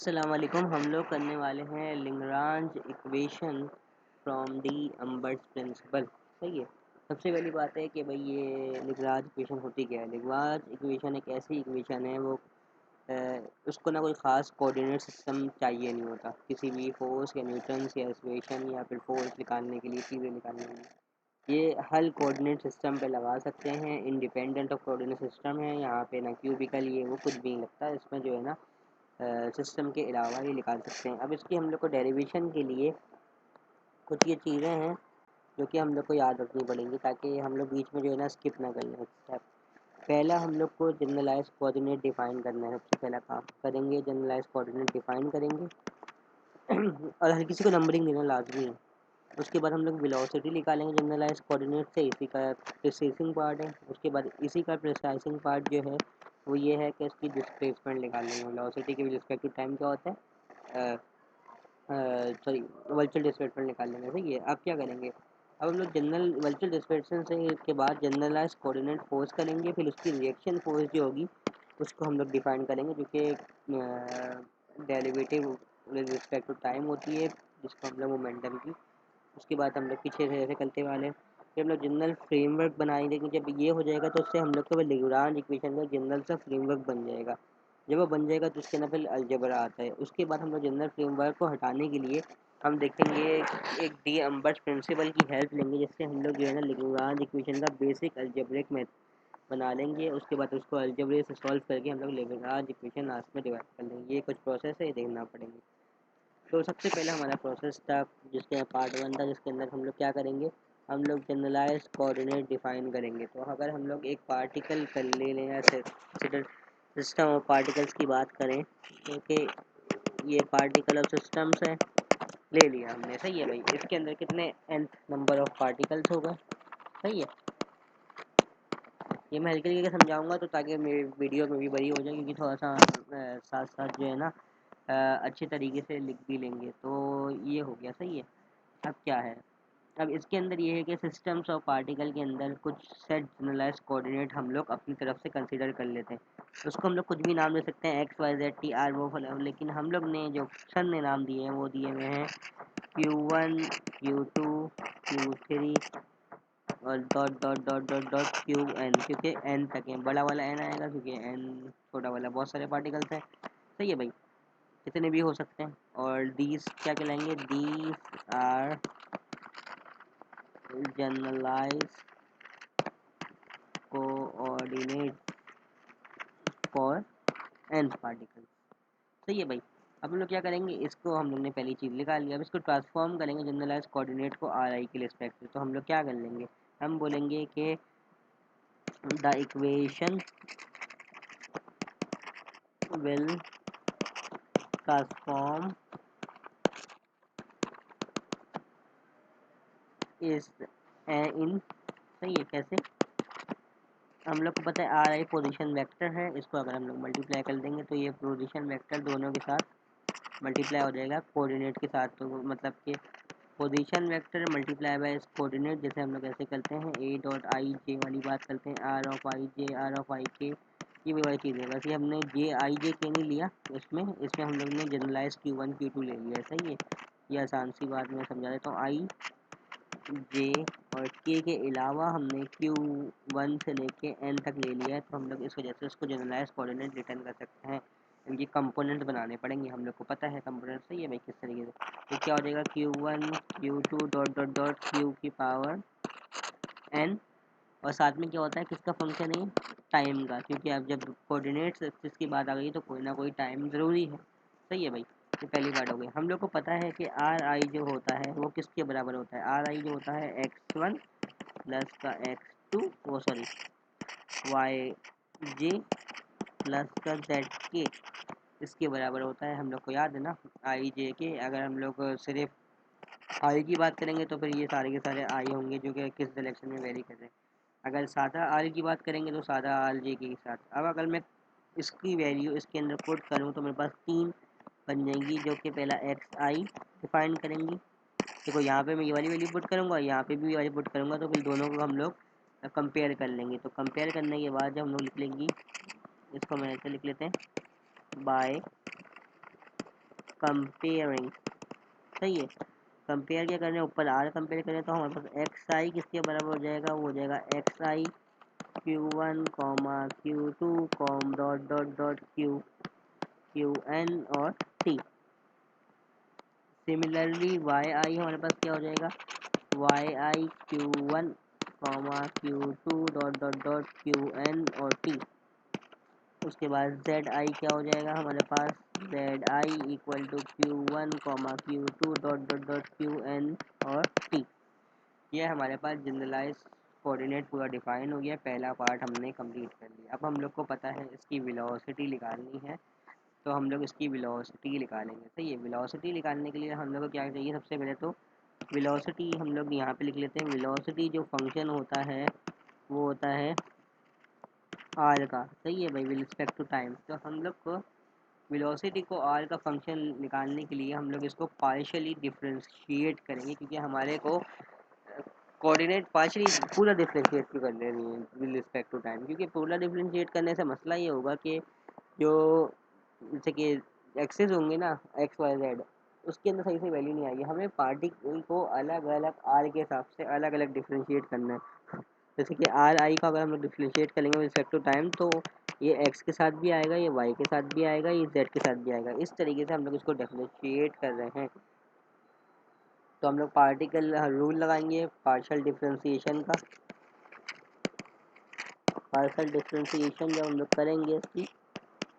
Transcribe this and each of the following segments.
अस्सलाम वालेकुम। हम लोग करने वाले हैं लिंग्रांज इक्वेशन फ्रॉम डी अम्बर्ट्स प्रिंसिपल। सही है। सबसे पहली बात है कि भाई ये लिंग्रांज इक्वेशन होती क्या है। लिंग्रांज इक्वेशन एक ऐसी इक्वेशन है वो उसको ना कोई ख़ास कोऑर्डिनेट सिस्टम चाहिए नहीं होता किसी भी फोर्स या न्यूटन्स या इक्वेशन या फिर फोर्स निकालने के लिए, चीज़ें निकालने के लिए। ये हल कोऑर्डिनेट सिस्टम पे लगा सकते हैं। इंडिपेंडेंट ऑफ कोऑर्डिनेट सिस्टम है। यहाँ पे ना क्यूबिकल ये वो कुछ भी नहीं लगता इसमें, जो है ना सिस्टम के अलावा ये निकाल सकते हैं। अब इसकी हम लोग को डेरिवेशन के लिए कुछ ये चीज़ें हैं जो कि हम लोग को याद रखनी पड़ेंगी ताकि हम लोग बीच में जो है ना स्किप ना कर लें स्टेप। पहला हम लोग को जनरलाइज कोऑर्डिनेट डिफाइन करना है। सबसे पहला काम करेंगे, जनरलाइज कोऑर्डिनेट डिफाइन करेंगे और हर किसी को नंबरिंग देना लाजमी है। उसके बाद हम लोग वेलोसिटी निकालेंगे जनरलाइज कोऑर्डिनेट से, इसी का प्रिसाइजिंग पार्ट है। उसके बाद इसी का प्रिसाइजिंग पार्ट जो है वो ये है कि इसकी डिस्प्लेसमेंट निकालेंगे। वेलोसिटी के रिस्पेक्ट टू टाइम क्या होता है, सॉरी वर्चुअल डिस्प्लेसमेंट निकाल लेंगे। सही है। अब क्या करेंगे, अब हम लोग जनरल वर्चुअल डिस्प्लेसमेंट से के बाद जनरलाइज कोऑर्डिनेट फोर्स करेंगे, फिर उसकी रिएक्शन फोर्स जो होगी उसको हम लोग डिफाइन करेंगे, जो कि derivative with respect to time होती है, जिसको हम लोग मोमेंटम की। उसके बाद हम लोग पीछे से ऐसे करते वाले फिर हम लोग जनरल फ्रेमवर्क बनाएंगे कि जब ये हो जाएगा तो उससे हम लोग को लिग्रांज इक्वेशन का जनरल सा फ्रेमवर्क बन जाएगा। जब वो बन जाएगा तो उसके अंदर फिर अलजेब्रा आता है। उसके बाद हम लोग जनरल फ्रेमवर्क को हटाने के लिए हम देखेंगे एक डी अम्बर्ट्स प्रिंसिपल की हेल्प लेंगे, जिससे हम लोग जो है ना लिग्रांज इक्वेशन का बेसिक अलजेब्रिक मेथड बना लेंगे। उसके बाद उसको अलजेब्रे से सॉल्व करके हम लोग लिग्रांज इक्वेशन लास्ट में डिवाइड कर लेंगे। ये कुछ प्रोसेस है, ये देखना पड़ेंगे। तो सबसे पहले हमारा प्रोसेस था जिसके पार्ट वन था, जिसके अंदर हम लोग क्या करेंगे, हम लोग जनरलाइज कोऑर्डिनेट डिफाइन करेंगे। तो अगर हम लोग एक पार्टिकल कर ले लें या सिस्टम ऑफ पार्टिकल्स की बात करें, क्योंकि ये पार्टिकल ऑफ सिस्टम्स है, ले लिया हमने। सही है भाई। इसके अंदर कितने nth नंबर ऑफ पार्टिकल्स होगा। सही है। ये मैं हल्के हल्के समझाऊंगा तो ताकि मेरी वीडियो में भी बड़ी हो जाए, क्योंकि थोड़ा सा साथ साथ जो है ना अच्छे तरीके से लिख भी लेंगे। तो ये हो गया। सही है। अब क्या है, अब इसके अंदर ये है कि सिस्टम्स ऑफ पार्टिकल के अंदर कुछ सेट जनरलाइज कोऑर्डिनेट हम लोग अपनी तरफ से कंसीडर कर लेते हैं। उसको हम लोग कुछ भी नाम दे सकते हैं, x y z t r वो फल, लेकिन हम लोग ने जो सर ने नाम दिए हैं वो दिए हुए हैं Q1 Q2 Q3 और dot dot dot dot dot q n, क्योंकि एन तक है। बड़ा वाला एन आएगा क्योंकि एन छोटा वाला बहुत सारे पार्टिकल्स हैं। सही है भाई। कितने भी हो सकते हैं। और दीज क्या कहलाएंगे, these are generalise coordinate for n particle. सही है भाई। अब हम लोग क्या करेंगे, इसको हम लोग ने पहली चीज़ निकाल लिया। अब इसको ट्रांसफॉर्म करेंगे जनरलाइज कोऑर्डिनेट को आर आई के रिस्पेक्ट में। तो हम लोग क्या कर लेंगे, हम बोलेंगे कि द इक्वेशन विल ट्रांसफॉर्म इस इन। सही है। कैसे, हम लोग को पता है आर आई पोजिशन वेक्टर है। इसको अगर हम लोग मल्टीप्लाई कर देंगे तो ये पोजिशन वेक्टर दोनों के साथ मल्टीप्लाई हो जाएगा कोऑर्डिनेट के साथ। तो मतलब कि पोजीशन वेक्टर मल्टीप्लाई बाय इस कोऑर्डिनेट, जैसे हम लोग ऐसे करते हैं ए डॉट आई जे वाली बात करते हैं, r of i j r of i k, ये भी वही चीज़ है। वैसे हमने जे आई जे के नहीं लिया इसमें इसमें हम लोग ने जनरलाइज Q1 Q2 ले लिया। सही है। ये आसान सी बात मैं समझा देता हूँ। आई जे और के अलावा हमने Q1 से लेके एन तक ले लिया है, तो हम लोग इस वजह से उसको जनरलाइज कोऑर्डिनेट रिटर्न कर सकते हैं। इनकी कंपोनेंट बनाने पड़ेंगे, हम लोग को पता है कंपोनेंट। सही है भाई, किस तरीके से। तो क्या हो जाएगा, Q1 Q2 dot dot dot Q की पावर n। और साथ में क्या होता है, किसका फंक्शन है, टाइम का, क्योंकि अब जब कोऑर्डिनेट्स एक्सिस की बात आ गई तो कोई ना कोई टाइम ज़रूरी है। सही है भाई। तो पहली बात हो गई। हम लोग को पता है कि आर आई जो होता है वो किसके बराबर होता है, आर आई जो होता है x1 प्लस का x2, वो सॉरी वाई जे प्लस का जेड के, इसके बराबर होता है। हम लोग को याद है ना आई जे के। अगर हम लोग सिर्फ आई की बात करेंगे तो फिर ये सारे के सारे आई होंगे जो कि किस डायरेक्शन में वेरी कर रहे हैं। अगर सादा आर की बात करेंगे तो सादा आर जे के साथ। अब अगर मैं इसकी वैल्यू इसके अंदर पुट करूँ तो मेरे पास तीन बन जाएंगी, जो कि पहला एक्स आई डिफाइन करेंगी। देखो यहाँ पे मैं ये वाली वैल्यू पुट करूँगा, यहाँ पे भी वाली पुट करूँगा, तो फिर दोनों को हम लोग कंपेयर कर लेंगे। तो कंपेयर करने के बाद जब हम लोग लिख लेंगी, इसको मैं ऐसे लिख लेते हैं बाय कंपेयरिंग, सही है। कंपेयर क्या करना है, ऊपर आर कंपेयर करें तो हमारे पास एक्स आई किसके बराबर हो जाएगा, वो हो जाएगा एक्स आई Q1 Q2 com dot dot dot QN और T। सिमिलरली वाई आई हमारे पास क्या हो जाएगा, वाई आई Q1 Q2 dot dot dot QN और T। उसके बाद जेड आई क्या हो जाएगा हमारे पास, z i equal to Q1 Q2 dot dot dot QN और T। ये हमारे पास जनरलाइज कोऑर्डिनेट पूरा डिफाइन हो गया, पहला पार्ट हमने कंप्लीट कर लिया। अब हम लोग को पता है इसकी वेलोसिटी निकालनी है, तो हम लोग इसकी वेलोसिटी निकालेंगे। सही है, वेलोसिटी निकालने के लिए हम लोग को क्या चाहिए, सबसे पहले तो वेलोसिटी हम लोग यहाँ पे लिख लेते हैं। वेलोसिटी जो फंक्शन होता है वो होता है आर का, सही है भाई, विद रिस्पेक्ट टू टाइम। तो हम लोग को वेलोसिटी को आर का फंक्शन निकालने के लिए हम लोग इसको पार्शियली डिफ्रेंशिएट करेंगे, क्योंकि हमारे को कोऑर्डिनेट पार्शियली पूरा डिफ्रेंशिएट क्यों कर लेनी है विद रिस्पेक्ट टू टाइम, क्योंकि पूरा डिफ्रेंशिएट करने से मसला ये होगा कि जो जैसे कि एक्सेस होंगे ना एक्स वाई जेड, उसके अंदर सही से वैल्यू नहीं आएगी। हमें पार्टिकल को अलग अलग आर के हिसाब से अलग अलग डिफ्रेंशिएट करना है। जैसे कि आर आई का अगर हम लोग डिफ्रेंशिएट करेंगे विद रिस्पेक्ट टू टाइम, तो ये एक्स के साथ भी आएगा, ये वाई के साथ भी आएगा, ये जेड के साथ भी आएगा। इस तरीके से हम लोग इसको डिफ्रेंशिएट कर रहे हैं। तो हम लोग पार्टिकल रूल लगाएंगे पार्शियल डिफ्रेंशिएशन का। पार्शियल डिफ्रेंशिएशन जब हम लोग करेंगे इसकी,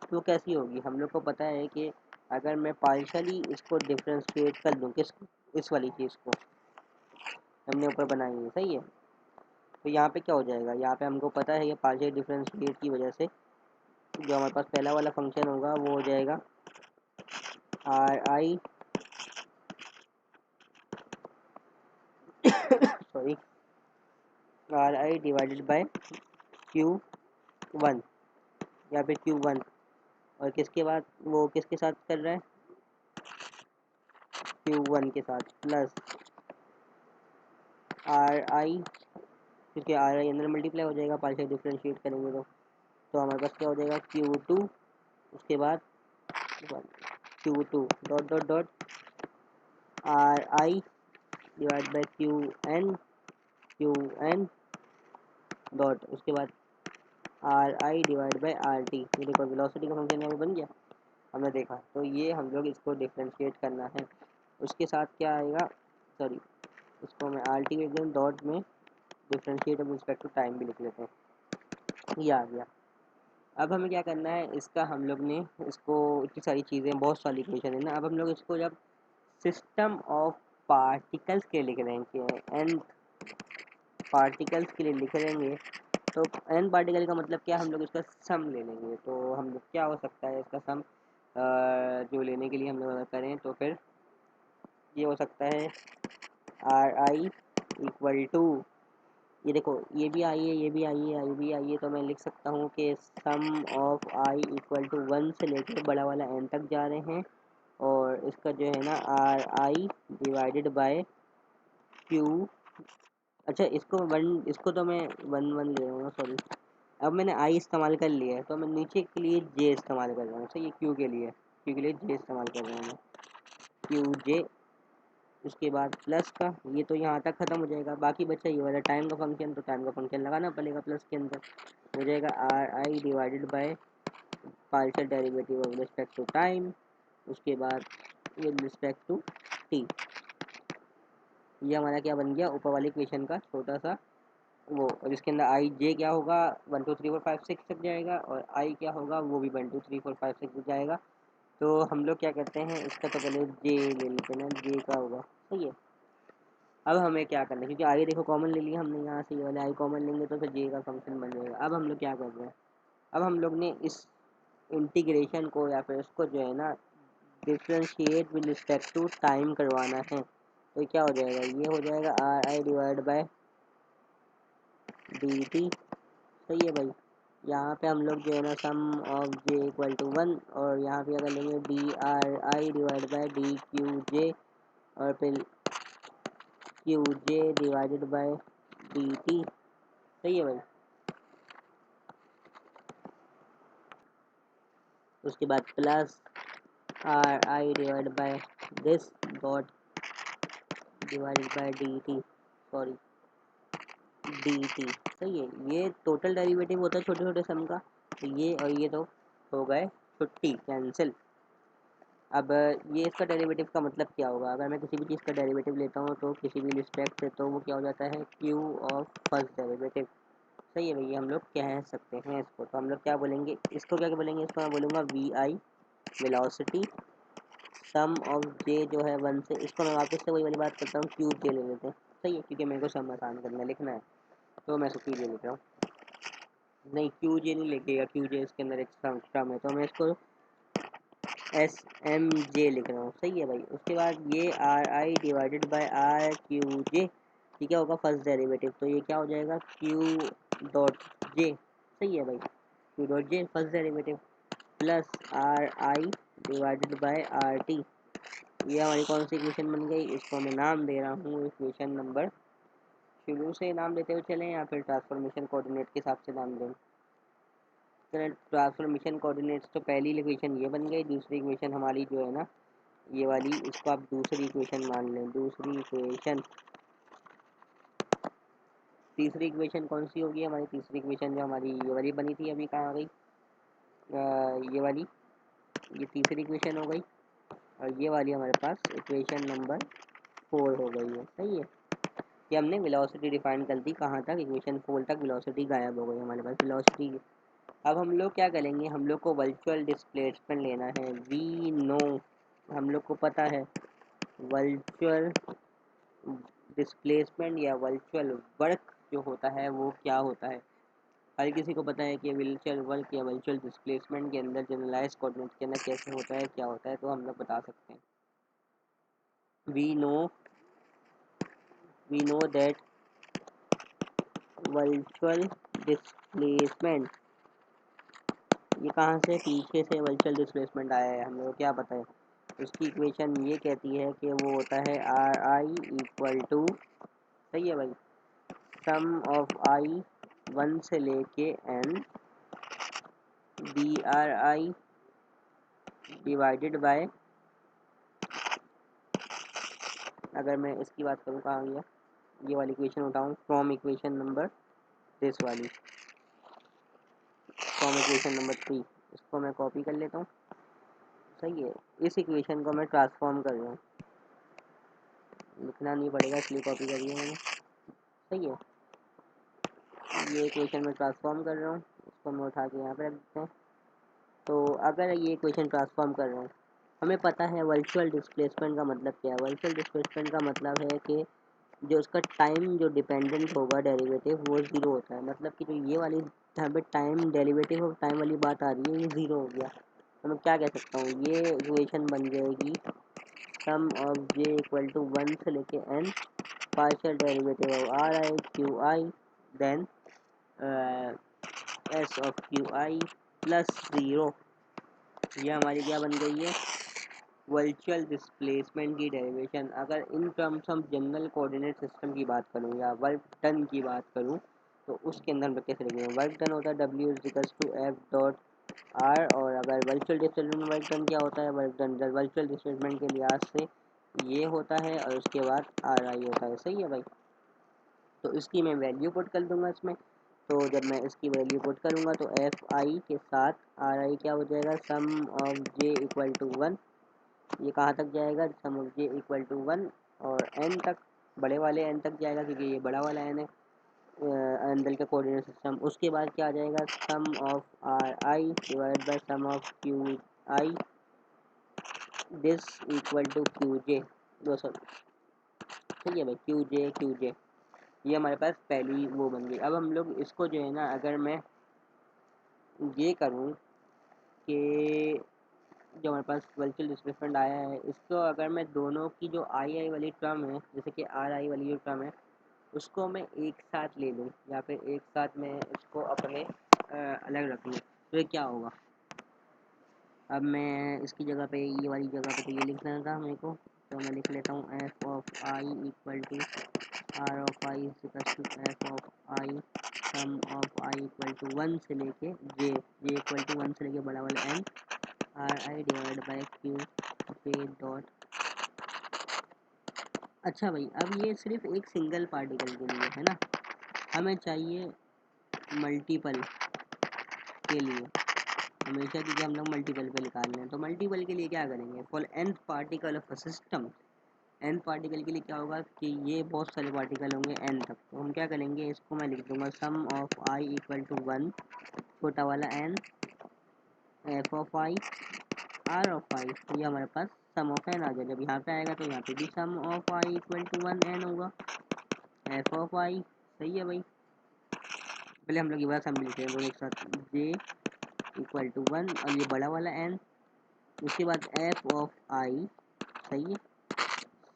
तो कैसी होगी, हम लोग को पता है कि अगर मैं पार्शियली इसको डिफ्रेंशिएट कर दूँ, किस, इस वाली चीज़ को हमने ऊपर बनाई है, सही है। तो यहाँ पे क्या हो जाएगा, यहाँ पे हमको पता है ये पार्शियल डिफ्रेंशिएट की वजह से जो हमारे पास पहला वाला फंक्शन होगा वो हो जाएगा r I sorry R i divided bye Q1 या फिर Q1, और किसके बाद वो किसके साथ कर रहा है, Q1 के साथ, प्लस आर आई, क्योंकि आर आई अंदर मल्टीप्लाई हो जाएगा पार्शियल डिफ्रेंशिएट करेंगे तो हमारे पास क्या हो जाएगा Q2, उसके बाद Q2 dot dot dot r i divide by Q N dot, उसके बाद r i divide by r T. ये देखो वेलोसिटी का फंक्शन यहाँ पे बन गया, हमने देखा। तो ये हम लोग इसको डिफ्रेंशिएट करना है। उसके साथ क्या आएगा, सॉरी इसको मैं आर टी एकदम डॉट में differentiate with respect to time भी लिख लेते हैं, ये आ गया। अब हमें क्या करना है, इसका हम लोग ने इसको इतनी सारी चीज़ें, बहुत सारी इक्वेशन है ना, अब हम लोग इसको जब सिस्टम ऑफ पार्टिकल्स के लिख रहे हैं, एन पार्टिकल्स के लिए लिख लेंगे, तो एन पार्टिकल का मतलब क्या, हम लोग इसका सम ले लेंगे। तो हम लोग क्या हो सकता है इसका सम जो लेने के लिए हम लोग अगर करें तो फिर ये हो सकता है आर आई इक्वल टू, ये देखो ये भी आई है, ये भी आई है, ये भी आई है, तो मैं लिख सकता हूँ कि सम ऑफ आई इक्वल टू 1 से लेकर बड़ा वाला एन तक जा रहे हैं, और इसका जो है ना are i divided by Q, अच्छा इसको वन, इसको तो मैं वन वन ले रहा हूँ, सॉरी। अब मैंने आई इस्तेमाल कर लिया है, तो मैं नीचे के लिए जे इस्तेमाल कर रहा हूँ, सही है, क्यू के लिए जे इस्तेमाल कर रहा हूँ मैं, क्यू जे। उसके बाद प्लस का, ये तो यहाँ तक ख़त्म हो जाएगा, बाकी बचा ये वाला टाइम का फंक्शन, तो टाइम का फंक्शन लगाना पड़ेगा प्लस के अंदर, हो जाएगा r i divided by partial derivative of respect to time, उसके बाद विद रिस्पेक्ट टू टी। ये हमारा क्या बन गया, ऊपर वाली इक्वेशन का छोटा सा वो, और इसके अंदर आई जे क्या होगा 1 2 3 4 5 6 तक जाएगा, और आई क्या होगा वो भी 1 2 3 4 5 6 तक जाएगा। तो हम लोग क्या करते हैं, इसका तो पहले जे ले लेते हैं ना, जे का होगा, सही है। अब हमें क्या करना है, क्योंकि आई देखो कॉमन ले लिया हमने, यहाँ से ये वाले आई कॉमन लेंगे तो फिर जे का फंक्शन बन जाएगा। अब हम लोग क्या कर रहे हैं, अब हम लोग ने इस इंटीग्रेशन को या फिर उसको जो है ना differentiate with respect to time करवाना है। तो क्या हो जाएगा, ये हो जाएगा r i divide by d t, सही है भाई। यहाँ पे हम लोग जो है ना sum of j equal to 1, और यहाँ पे अगर लेंगे d r i divide by d q j, और फिर q j divided by d t, सही है भाई। उसके बाद plus r i divide by this dot divided by d t, sorry d t. सही है, ये टोटल डेरिवेटिव होता है छोटे छोटे सम का। तो ये और ये तो हो गए छुट्टी, कैंसिल। अब ये इसका डेरिवेटिव का मतलब क्या होगा, अगर मैं किसी भी चीज़ का डेरिवेटिव लेता हूँ तो किसी भी रिस्पेक्ट से, तो वो क्या हो जाता है, क्यू ऑफ फर्स्ट डेरिवेटिव। सही है भैया, हम लोग कह सकते हैं इसको। तो हम लोग क्या बोलेंगे, इसको क्या बोलेंगे, इसको मैं बोलूँगा v i velocity sum of j जो है 1 से, इसको मैं वापस से वही वाली बात करता हूँ, क्यू जे ले लेते हैं। सही है, क्योंकि मेरे को सम आसान करना लिखना है, तो मैं इसको क्यू जे लेता हूँ। नहीं, क्यू जे नहीं लिखेगा, क्यू जे इसके अंदर एक टर्म है, तो मैं इसको एस एम जे लिख रहा हूँ। सही है भाई। उसके बाद ये r i divided by r q j, ये क्या होगा, फर्स्ट डेरिवेटिव। तो ये क्या हो जाएगा, क्यू डॉट जे। सही है भाई, Q dot J first derivative plus r i divided by R T. ये हमारी कौन सी इक्वेशन बन गई, इसको मैं नाम दे रहा हूँ इक्वेशन नंबर, शुरू से नाम देते हुए चलें या फिर ट्रांसफॉर्मेशन कोऑर्डिनेट के हिसाब से नाम दें। ट्रांसफॉर्मेशन कोऑर्डिनेट्स, तो पहली इक्वेशन ये बन गई। दूसरी इक्वेशन हमारी जो है ना, ये वाली, इसको आप दूसरी इक्वेशन मान लें, दूसरी इक्वेशन। तीसरी इक्वेशन कौन सी होगी हमारी, तीसरी इक्वेशन जो हमारी ये वाली बनी थी, अभी कहाँ आ गई, ये वाली, ये तीसरी इक्वेशन हो गई। और ये वाली हमारे पास इक्वेशन नंबर 4 हो गई है। सही है, कि हमने वेलोसिटी डिफाइन कर दी कहाँ तक, इक्वेशन 4 तक वेलोसिटी गायब हो गई हमारे पास वेलोसिटी। अब हम लोग क्या करेंगे, हम लोग को वर्चुअल डिस्प्लेसमेंट लेना है। वी नो, हम लोग को पता है वर्चुअल डिस्प्लेसमेंट या वर्चुअल वर्क जो होता है वो क्या होता है। हर किसी को पता है कि वर्चुअल वर्क या वर्चुअल डिस्प्लेसमेंट के अंदर जनरलाइज कोऑर्डिनेट के अंदर कैसे होता है, क्या होता है, तो हम लोग बता सकते हैं। We know that virtual displacement, ये कहाँ से, पीछे से वर्चुअल डिस्प्लेसमेंट आया है, हम लोग को क्या पता है। उसकी इक्वेशन ये कहती है कि वो होता है आर आई इक्वल टू, सही है भाई, सम ऑफ आई 1 से लेके n d r i divided by, अगर मैं इसकी बात करूँ कहाँ गया, ये वाली इक्वेशन उठाऊँ फ्रॉम इक्वेशन नंबर, दिस वाली फ्रॉम इक्वेशन नंबर 3, इसको मैं कॉपी कर लेता हूँ। सही है, इस इक्वेशन को मैं ट्रांसफॉर्म कर रहा हूँ, लिखना नहीं पड़ेगा इसलिए कॉपी करी है मैंने। सही है, ये इक्वेशन मैं ट्रांसफॉर्म कर रहा हूँ, इसको मैं उठा के यहाँ पे रख देते हैं। तो अगर ये इक्वेशन ट्रांसफॉर्म कर रहा हूँ, हमें पता है वर्चुअल डिस्प्लेसमेंट का मतलब क्या है। वर्चुअल डिस्प्लेसमेंट का मतलब है कि जो उसका टाइम जो डिपेंडेंट होगा डेरिवेटिव वो ज़ीरो होता है। मतलब कि जो ये वाली यहाँ पे टाइम डेरिवेटिव और टाइम वाली बात आ रही है, ये ज़ीरो हो गया। तो मैं क्या कह सकता हूँ, ये इक्वेशन बन जाएगी sum of j equal to 1 से लेके n partial derivative of r i q i then s of q i plus zero. ये हमारी क्या बन गई है, वर्चुअल डिस्प्लेसमेंट की डेरिवेशन। अगर इन टर्म्स हम जनरल कोऑर्डिनेट सिस्टम की बात करूँ या वर्क डन की बात करूँ, तो उसके अंदर हम कैसे लिखेंगे, वर्क डन होता है डब्ल्यू is equals to f dot r. और अगर वर्चुअल डिस्प्लेसमेंट वर्क डन क्या होता है, वर्क डन वर्चुअल डिस्प्लेसमेंट के लिहाज से ये होता है और उसके बाद आर आई होता है। सही है भाई, तो इसकी मैं वैल्यू पुट कर दूंगा इसमें। तो जब मैं इसकी वैल्यू पुट करूँगा तो एफ आई के साथ आर आई क्या हो जाएगा, sum of j equal to 1। ये कहाँ तक जाएगा, sum of j equal to 1 और एन तक, बड़े वाले एन तक जाएगा क्योंकि ये बड़ा वाला एन है अंदर का कोऑर्डिनेट सिस्टम। उसके बाद क्या आ जाएगा, sum of r i divide by sum of q i this equal to q j, दो सौ। ठीक है भाई, क्यू जे ये हमारे पास पहली वो बन गई। अब हम लोग इसको जो है ना, अगर मैं ये करूँ कि जो हमारे पास वर्चुअल डिस्प्लेसमेंट आया है, इसको अगर मैं दोनों की जो आई आई वाली टर्म है, जैसे कि आर आई वाली जो टर्म है, उसको मैं एक साथ ले लूँ या फिर एक साथ मैं इसको अपने अलग रख लूँ, तो ये क्या होगा। अब मैं इसकी जगह पे, ये वाली जगह पे तो ये लिख देना था मेरे को, तो मैं लिख लेता हूँ f of i equal to r of i equal to f of i sum of i equal to 1 से लेके जे इक्वल टू 1 से लेके बड़ा वाला n r i divide by q j dot. अच्छा भाई, अब ये सिर्फ एक सिंगल पार्टिकल के लिए है ना, हमें चाहिए मल्टीपल के लिए। हमेशा चीज़ें हम लोग मल्टीपल पे निकाल रहे हैं, तो मल्टीपल के लिए क्या करेंगे, for nth particle of a system, n particle के लिए क्या होगा कि ये बहुत सारे पार्टिकल होंगे n तक, तो हम क्या करेंगे, इसको मैं लिख दूंगा sum of i equal to 1 छोटा वाला n, f of i, r of i, तो ये हमारे पास सम ऑफ n आ जाए। जब यहाँ पे आएगा तो यहाँ पे भी sum of i equal to 1 n होगा, एफ ऑफ आई। सही है भाई, पहले हम लोग ये वाला सम लिखते हैं दोनों एक साथ, जे इक्वल टू 1 और ये बड़ा वाला n, उसके बाद एफ ऑफ आई, सही है,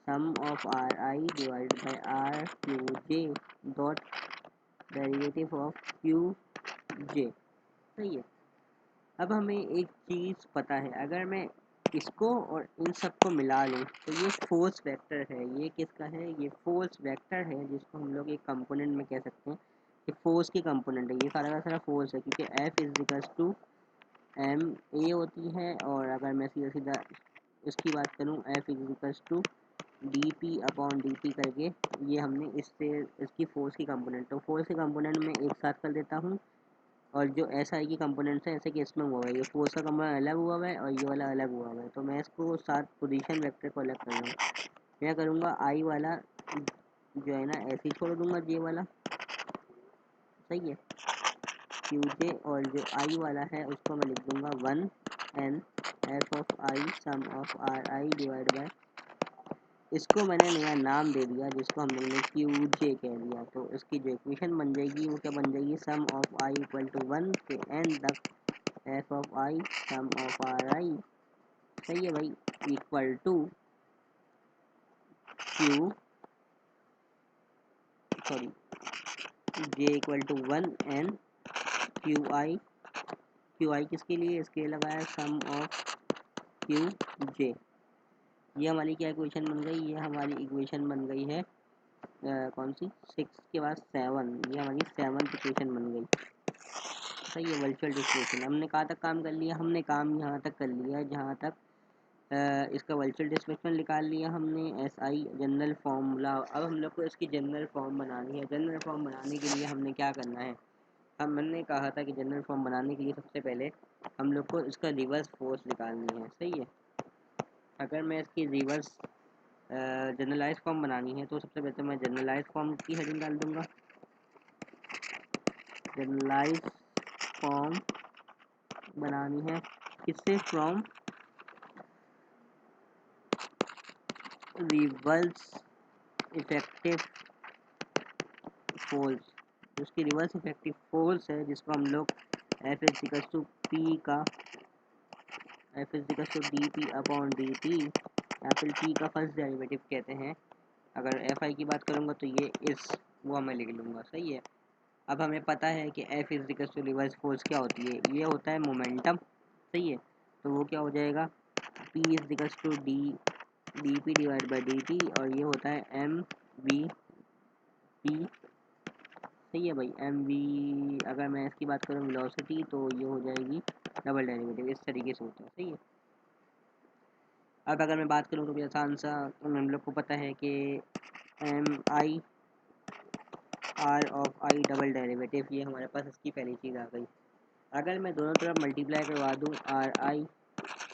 sum of r i divide by r q j dot derivative of q j. सही है। अब हमें एक चीज़ पता है, अगर मैं इसको और इन सब को मिला लूँ तो ये फोर्स वेक्टर है। ये किसका है, ये फोर्स वेक्टर है, जिसको हम लोग एक कंपोनेंट में कह सकते हैं कि फोर्स की कंपोनेंट है। ये सारा का सारा फोर्स है, क्योंकि f is equals to m a होती है, और अगर मैं सीधा सीधा इसकी बात करूँ, f is equals to d p upon d t करके, ये हमने इससे इसकी फोर्स की कंपोनेंट, तो फोर्स के कंपोनेंट में एक साथ कर देता हूँ, और जो एस आई की कंपोनेंट्स हैं, ऐसे कि इसमें हुआ है, ये फोर्स का कंपोनेंट अलग हुआ है और ये वाला अलग हुआ है, तो मैं इसको साथ पोजीशन वेक्टर को अलग कर लूँगा। मैं करूँगा आई वाला जो है ना ऐसे ही छोड़ दूँगा, जे वाला, सही है, क्यू जे, और जो आई वाला है उसको मैं लिख दूँगा 1 n f of i sum of r i divide by, इसको मैंने नया नाम दे दिया जिसको हम लोग ने क्यू जे कह दिया, तो इसकी जो इक्वेशन बन जाएगी वो क्या बन जाएगी, sum of i equal to 1 से एन तक f of i sum of r i, सही है भाई, equal to q, sorry, j equal to 1 n q i किसके लिए, इसके लिए लगाया सम ऑफ क्यू जे। ये हमारी क्या इक्वेशन बन गई, ये हमारी इक्वेशन बन गई है कौन सी, 6 के बाद 7, ये हमारी 7th इक्वेशन बन गई। सही है, वर्चुअल डिस्प्लेसमेंट हमने कहाँ तक काम कर लिया, हमने काम यहाँ तक कर लिया जहाँ तक इसका वर्चुअल डिस्प्लेसमेंट निकाल लिया हमने, एस आई जनरल फॉर्मूला। अब हम लोग को इसकी जनरल फॉर्म बनानी है। जनरल फॉर्म बनाने के लिए हमने क्या करना है, हमने कहा था कि जनरल फॉर्म बनाने के लिए सबसे पहले हम लोग को इसका रिवर्स फोर्स निकालनी है। सही है, अगर मैं इसकी रिवर्स जनरलाइज फॉर्म बनानी है तो सबसे पहले मैं जनरलाइज फॉर्म की हेडिंग डाल दूंगा, जनरलाइज फॉर्म बनानी है किससे, फ्रॉम रिवर्स इफेक्टिव फोर्स। उसकी रिवर्स इफेक्टिव फोर्स है जिसको हम लोग f is equal to p का, f is equal to d p upon d t, या फिर पी का फर्स्ट डेरिवेटिव कहते हैं। अगर एफ आई की बात करूँगा तो ये इस वो मैं लिख लूँगा। सही है, अब हमें पता है कि f is equal to reverse force क्या होती है, ये होता है मोमेंटम। सही है, तो वो क्या हो जाएगा, p is equal to d p divide by d t, और ये होता है एम वी पी। सही है भाई, एम वी, अगर मैं इसकी बात करूँ वेलोसिटी तो ये हो जाएगी डबल डेरिवेटिव, इस तरीके से होता है। सही है, अब अगर मैं बात करूँ तो भी आसान सा, हम लोग को पता है कि m i r of i double derivative, ये हमारे पास इसकी पहली चीज़ आ गई। अगर मैं दोनों तरफ मल्टीप्लाई करवा दूँ are I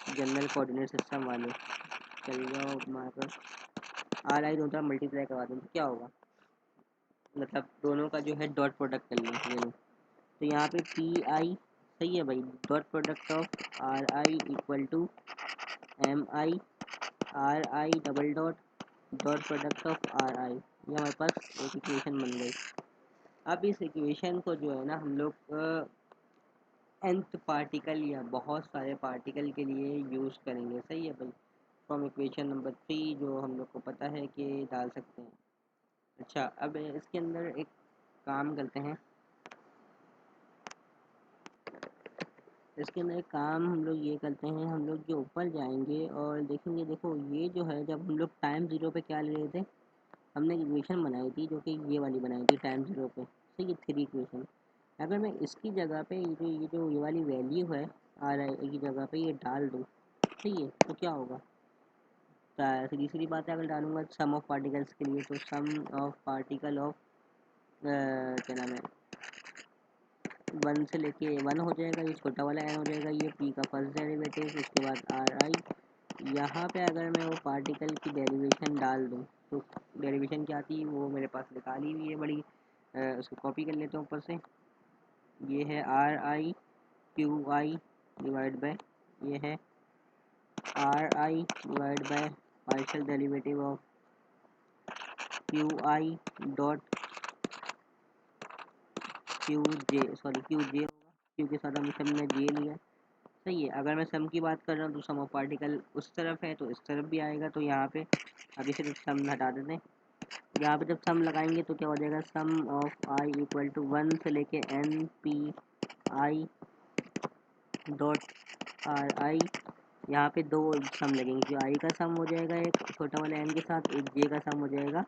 general coordinate system वाले, चल जाओ हमारे पास आर आई दोनों तरफ मल्टीप्लाई करवा दूँ तो क्या होगा, मतलब दोनों का जो है डॉट प्रोडक्ट कर लें, ये लो, तो यहाँ पे पी आई, सही है भाई, dot product of r i equal to m i r i double dot product of r i, ये हमारे पास एक इक्वेशन बन गई। अब इस इक्वेशन को जो है ना हम लोग nth पार्टिकल या बहुत सारे पार्टिकल के लिए यूज़ करेंगे। सही है भाई, फ्रॉम इक्वेशन नंबर 3 जो हम लोग को पता है कि डाल सकते हैं। अच्छा, अब इसके अंदर एक काम करते हैं, इसके अंदर एक काम हम लोग ये करते हैं, हम लोग जो ऊपर जाएंगे और देखेंगे, देखो ये जो है जब हम लोग टाइम ज़ीरो पे क्या ले रहे थे, हमने इक्वेशन बनाई थी जो कि ये वाली बनाई थी टाइम ज़ीरो पे। तो ये 3 इक्वेशन, अगर मैं इसकी जगह पे ये वाली वैल्यू है आर आई की जगह पे ये डाल दूँ, सही है, तो क्या होगा? सीधी सीधी बात है, अगर डालूंगा सम ऑफ पार्टिकल्स के लिए तो सम ऑफ पार्टिकल ऑफ क्या नाम है, 1 से लेके 1 हो जाएगा, ये छोटा वाला n हो जाएगा, ये p का फर्स्ट डेरिवेटिव, उसके बाद आर आई। यहाँ पे अगर मैं वो पार्टिकल की डेरिवेशन डाल दूँ तो डेरिवेशन क्या आती है वो मेरे पास निकाली हुई है बड़ी, उसको कॉपी कर लेते हैं ऊपर से। ये है r i q i divide by, ये है r i divide by partial derivative of q i dot q j, sorry q j होगा, क्यू के साथ हम सम में जे लिया, सही है। अगर मैं सम की बात कर रहा हूँ तो सम ऑफ पार्टिकल उस तरफ है तो इस तरफ भी आएगा, तो यहाँ पे अभी सिर्फ सम हटा देते हैं। यहाँ पे जब सम लगाएंगे तो क्या हो जाएगा, sum of i equal to 1 से लेके n p i dot r i. यहाँ पे दो सम लगेंगे, जो आई का सम हो जाएगा एक छोटा वाले एन के साथ, एक जे का सम हो जाएगा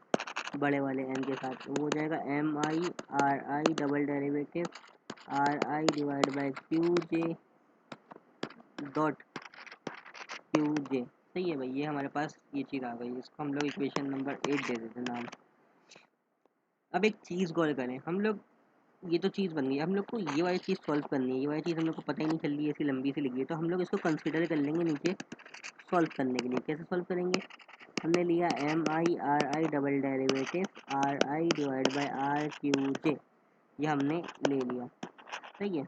बड़े वाले एन के साथ, वो हो जाएगा m i r i double derivative r i divide by q j dot q j, सही है भाई। ये हमारे पास ये चीज़ आ गई, इसको हम लोग इक्वेशन नंबर 8 दे देते हैं नाम। अब एक चीज़ गौर करें हम लोग, ये तो चीज़ बन गई, हम लोग को ये वाली चीज़ सॉल्व करनी है, ये वाली चीज़ हम लोग को पता ही नहीं चल रही है, ऐसी लंबी सी लिखी है, तो हम लोग इसको कंसिडर कर लेंगे नीचे सॉल्व करने के लिए। कैसे सॉल्व करेंगे, हमने लिया m i r i double derivative r i divide by r q j, ये हमने ले लिया, सही है।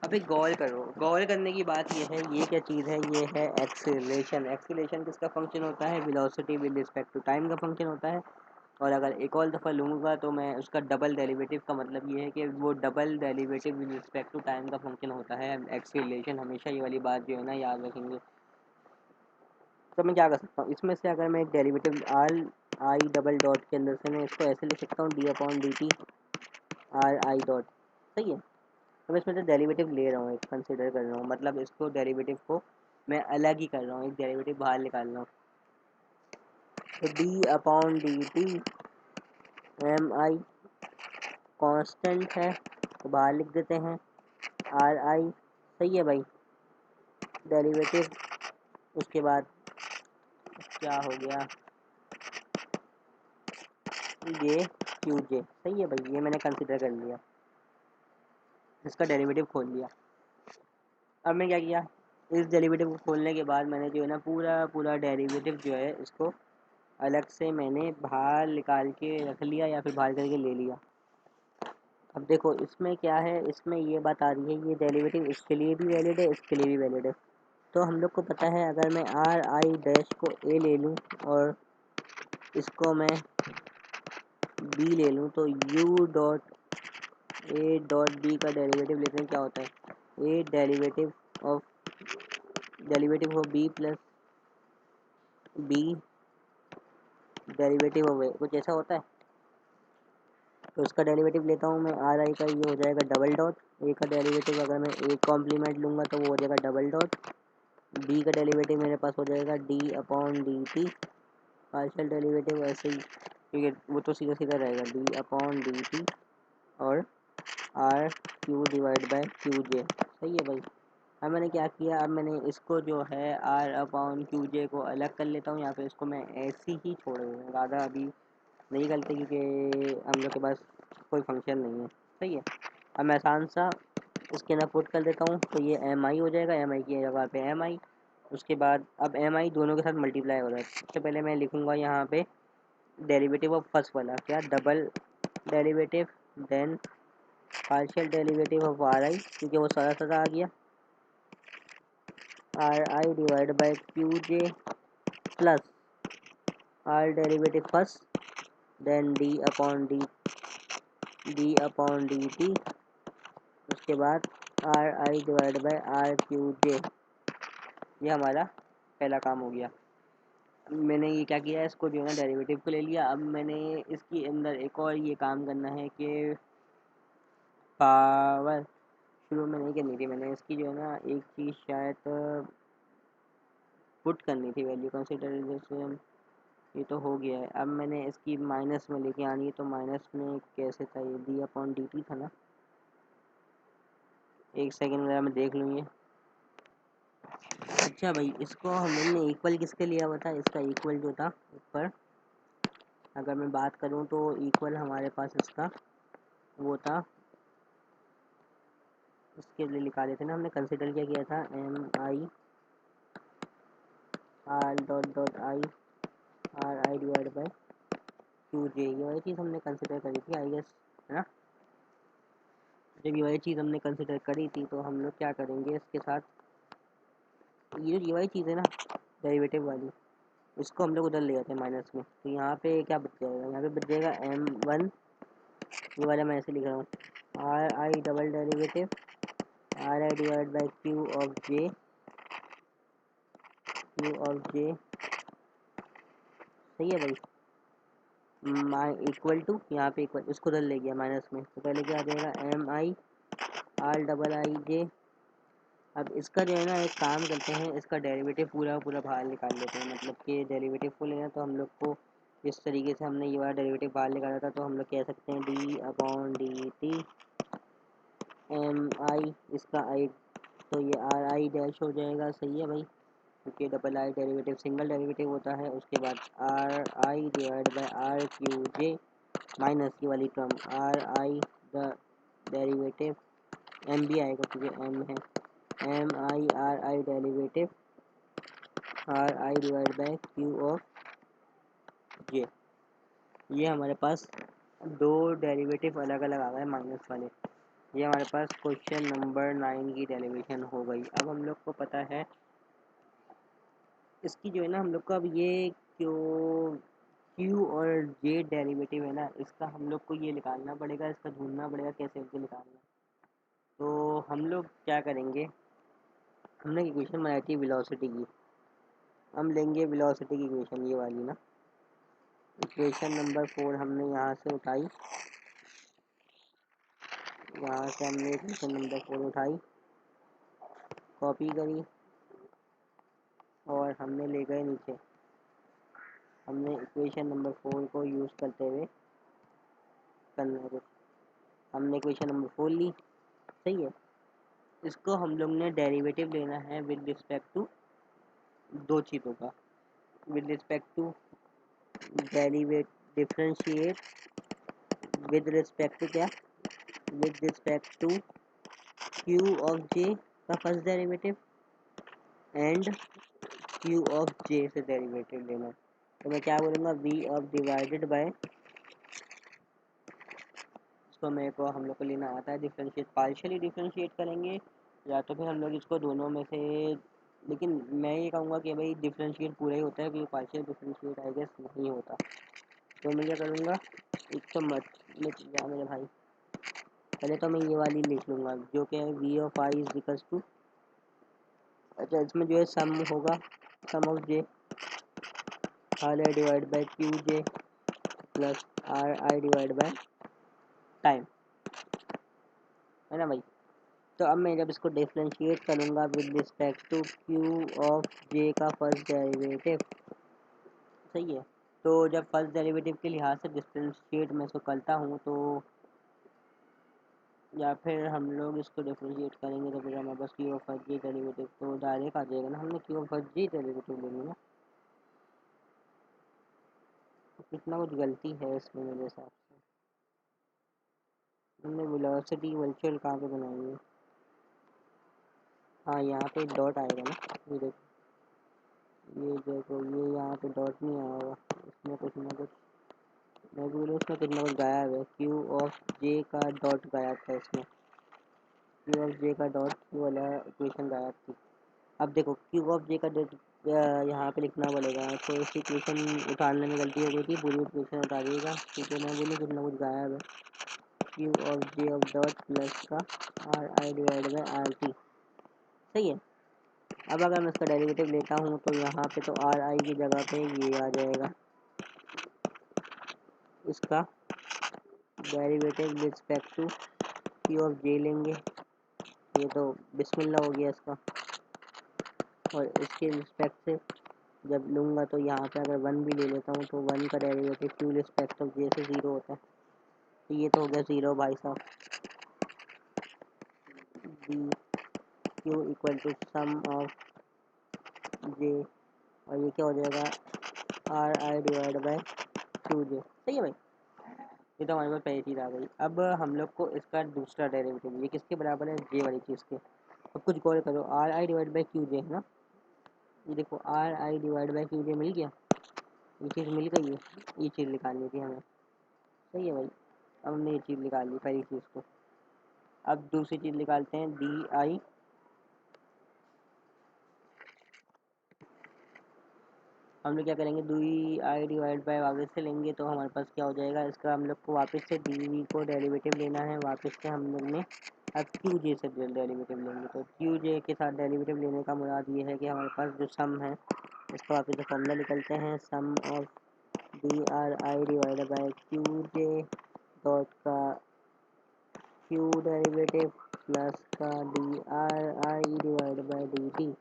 अब एक गौर करो, गौर करने की बात ये है, ये क्या चीज़ है, ये है एक्सीलरेशन। एक्सीलरेशन किसका फंक्शन होता है, velocity with respect to time का फंक्शन होता है। और अगर एक और दफ़ा लूँगा तो मैं उसका डबल डेरिवेटिव का मतलब ये है कि वो double derivative with respect to time का फंक्शन होता है एक्सीलरेशन। हमेशा ये वाली बात जो है ना याद रखेंगे। तो मैं क्या कर सकता हूँ इसमें से, अगर मैं एक derivative r i double dot के अंदर से मैं इसको ऐसे लिख सकता हूँ D upon d T R i dot, सही है। तो मैं इसमें से डेरिवेटिव ले रहा हूँ, एक कंसिडर कर रहा हूँ, मतलब इसको डेरिवेटिव को मैं अलग ही कर रहा हूँ, एक डेरिवेटिव बाहर निकाल रहा हूँ। तो d upon d t m i constant है तो बाहर लिख देते हैं आर आई, सही है भाई, डेरिवेटिव। उसके बाद क्या हो गया, ये क्यू जे, सही है भाई, ये मैंने कंसिडर कर लिया, इसका डेरिवेटिव खोल लिया। अब मैं क्या किया, इस डेरिवेटिव को खोलने के बाद मैंने जो है ना पूरा पूरा डेरिवेटिव जो है इसको अलग से मैंने बाहर निकाल के रख लिया या फिर बाहर करके ले लिया। अब देखो इसमें क्या है, इसमें ये बात आ रही है, ये डेरिवेटिव इसके लिए भी वैलिड है, इसके लिए भी वैलिड है। तो हम लोग को पता है अगर मैं आर आई डैश को ए ले लूँ और इसको मैं बी ले लूँ तो u dot a dot b का डेरिवेटिव लेते हैं, क्या होता है, a derivative of b plus b derivative of a, कुछ ऐसा होता है। तो उसका डेरिवेटिव लेता हूँ मैं, आर आई का ये हो जाएगा डबल डॉट, ए का डेरिवेटिव अगर मैं ए कॉम्प्लीमेंट लूँगा तो वो हो जाएगा डबल डॉट, बी का डेरिवेटिव मेरे पास हो जाएगा d upon d t partial derivative, ऐसे ही क्योंकि वो तो सीधा सीधा रहेगा डी अपॉन डी टी और r q divide by q j, सही है भाई। अब मैंने क्या किया, अब मैंने इसको जो है आर अपॉन क्यू जे को अलग कर लेता हूँ, यहाँ पे इसको मैं ऐसी ही छोड़ दूँगा, ज़्यादा अभी नहीं करते क्योंकि हम लोग के पास कोई फंक्शन नहीं है, सही है। अब मैं आसान सा इसके अंदर पुट कर देता हूँ, तो ये एम आई हो जाएगा, एम आई की जगह पे एम आई। उसके बाद अब एम आई दोनों के साथ मल्टीप्लाई हो रहा है, सबसे पहले मैं लिखूँगा यहाँ पे डेरिवेटिव ऑफ फर्स्ट वाला, क्या, double derivative, then partial derivative of r i, क्योंकि वो सारा सारा आ गया, r i divide by q j plus r derivative first then d upon d t, उसके बाद r i divide by r q j. ये हमारा पहला काम हो गया। मैंने ये क्या किया, इसको जो है ना डेरिवेटिव को ले लिया। अब मैंने इसके अंदर एक और ये काम करना है कि पावर शुरू में नहीं करनी थी, मैंने इसकी जो है ना एक चीज़ शायद पुट करनी थी वैल्यू कंसिडरेशन, ये तो हो गया है। अब मैंने इसकी माइनस में लेके आनी है, तो माइनस में कैसे था, ये डी अपॉन डी टी था ना, एक सेकेंड वगैरह मैं देख लूँ ये। अच्छा भाई, इसको हम लोग ने इक्वल किसके लिया हुआ था, इसका इक्वल जो था ऊपर, अगर मैं बात करूँ तो इक्वल हमारे पास इसका वो था, इसके लिए लिखा देते ना, हमने कंसिडर क्या किया था, m i r dot dot i r i divide by q j, ये वाली चीज़ हमने कंसिडर करी थी आई गेस, है ना। जब ये वाली चीज़ हमने कंसिडर करी थी तो हम लोग क्या करेंगे इसके साथ, ये वाली चीज़ है ना डेरिवेटिव वाली, इसको हम लोग उधर ले जाते हैं माइनस में, तो यहाँ पे क्या बच जाएगा, यहाँ पे बच जाएगा m1, ये वाला मैं ऐसे लिख रहा हूँ, r i double derivative r i divide by q of j, सही है भाई, इक्वल टू, यहाँ पे इक्वल, इसको उधर ले गया माइनस में, तो पहले क्या आ जाएगा, m i r double i j. अब इसका जो है ना एक काम करते हैं, इसका डेरिवेटिव पूरा पूरा बाहर निकाल लेते हैं, मतलब कि डेरिवेटिव को लेना, तो हम लोग को इस तरीके से हमने ये वाला डेरिवेटिव बाहर निकाला था, तो हम लोग कह सकते हैं d upon d t m i, इसका आई, तो ये आर आई डैश हो जाएगा, सही है भाई, क्योंकि double i derivative single derivative होता है। उसके बाद r i divide by r q j minus की वाली term r i the derivative, m भी आएगा क्योंकि एम है, m i r i derivative r i divide by q of j. ये हमारे पास दो डेरिवेटिव अलग अलग आ गए माइनस वाले। ये हमारे पास क्वेश्चन नंबर 9 की डेरिवेशन हो गई। अब हम लोग को पता है इसकी जो है ना, हम लोग को अब ये क्यू और जे डेरिवेटिव है ना, इसका हम लोग को ये निकालना पड़ेगा, इसका ढूंढना पड़ेगा कैसे इसे निकालना। तो हम लोग क्या करेंगे, हमने इक्वेशन बनाई थी वेलोसिटी की, हम लेंगे वेलोसिटी की इक्वेशन, ये वाली ना, इक्वेशन नंबर 4 हमने यहाँ से उठाई, यहाँ से हमने इक्वेशन नंबर 4 उठाई, कॉपी करी और हमने ले गए नीचे, हमने इक्वेशन नंबर 4 को यूज़ करते हुए करना है, हमने इक्वेशन नंबर 4 ली, सही है। इसको हम लोग ने डेरिवेटिव लेना है विद रिस्पेक्ट टू दो चीज़ों का, with respect to derivate differentiate, with respect to क्या, with respect to q of j का first derivative and q of j से डेरिवेटिव लेना। तो मैं क्या बोलूँगा, वी ऑफ डिवाइडेड बाय, इसको मेरे को हम लोग को लेना आता है डिफरेंशिएट, पार्शियली डिफरेंशिएट करेंगे या तो फिर हम लोग इसको दोनों में से, लेकिन मैं ये कहूँगा कि भाई डिफरेंशिएट पूरा ही होता है, क्योंकि पार्शियल डिफरेंशिएट आई गेस नहीं होता। तो मैं क्या करूँगा, एक तो मत जा मेरे भाई, पहले तो मैं ये वाली लिख लूँगा जो कि है v of i is equals to, अच्छा इसमें जो है सम होगा, sum of j r i divide by q j plus r i divide by time, है ना भाई। तो अब मैं जब इसको डिफरेंशिएट करूँगा with respect to q of j का फर्स्ट डेरिवेटिव, सही है, तो जब फर्स्ट डेरिवेटिव के लिहाज से डिफरेंशिएट मैं इसको करता हूँ, तो या फिर हम लोग इसको डिफरेंशिएट करेंगे तो फिर हमारे पास क्यू ऑफ जे डेरिवेटिव तो डायरेक्ट आ जाएगा ना, हमने क्यू ऑफ जे डेरिवेटिव लेंगे ना, तो कितना कुछ गलती है इसमें मेरे हिसाब से, हमने वेलोसिटी वर्चुअल कहाँ पे बनाई है, हाँ यहाँ पे डॉट आएगा ना, ये देखो ये यहाँ पे डॉट नहीं आया होगा, इसमें कुछ ना कुछ, मैं बोलूँ उसमें कुछ ना कुछ गायब है, क्यू ऑफ जे का डॉट गायब था इसमें, क्यू ऑफ जे का डॉट वाला इक्वेशन गायब थी। अब देखो क्यू ऑफ जे का डॉट यहाँ पे लिखना पड़ेगा, तो इस इक्वेशन उतारने में गलती हो गई थी, पूरी इक्वेशन उतार दीजिएगा क्योंकि मैं बोलूँ कुछ ना कुछ गायब है, q of j of dot plus का r i divide by r t, सही है। अब अगर मैं इसका डेरिवेटिव लेता हूँ तो यहाँ पे तो आर आई की जगह पे ये आ जाएगा, इसका derivative with respect to q of j लेंगे, ये तो बिस्मिल्लाह हो गया इसका, और इसके रिस्पेक्ट से जब लूँगा तो यहाँ पे अगर वन भी ले लेता हूँ तो वन का derivative Q respect of j से ज़ीरो होता है, तो ये तो हो गया ज़ीरो भाई साहब, d q equal to sum of j, और ये क्या हो जाएगा r i divide by q j. सही है भाई, ये तो हमारे पास पहली चीज़ आ गई। अब हम लोग को इसका दूसरा डेरिवेटिव, ये किसके बराबर है, जे वाली चीज़ के। अब कुछ गौर करो, r i divide by q j है ना, ये देखो r i divide by q j मिल गया, ये चीज़ मिल गई है, ये चीज़ निकालनी थी हमें। सही है भाई, अब हमने ये चीज़ निकाल ली पहली चीज़ को। अब दूसरी चीज़ निकालते हैं, डी आई, हम लोग क्या करेंगे, डी आई डिवाइड बाय वापस से लेंगे तो हमारे पास क्या हो जाएगा, इसका हम लोग को वापस से डी वी को डेरिवेटिव लेना है, वापस से हम लोग ने अब क्यू जे से डेरिवेटिव लेंगे। तो क्यू जे के साथ डेरिवेटिव लेने का मुराद ये है कि हमारे पास जो सम है, इसका वापस से फॉर्मूला निकलते हैं, sum of d r i divide by q j dot का क्यू डेरिवेटिव प्लस का d r i divide by d t.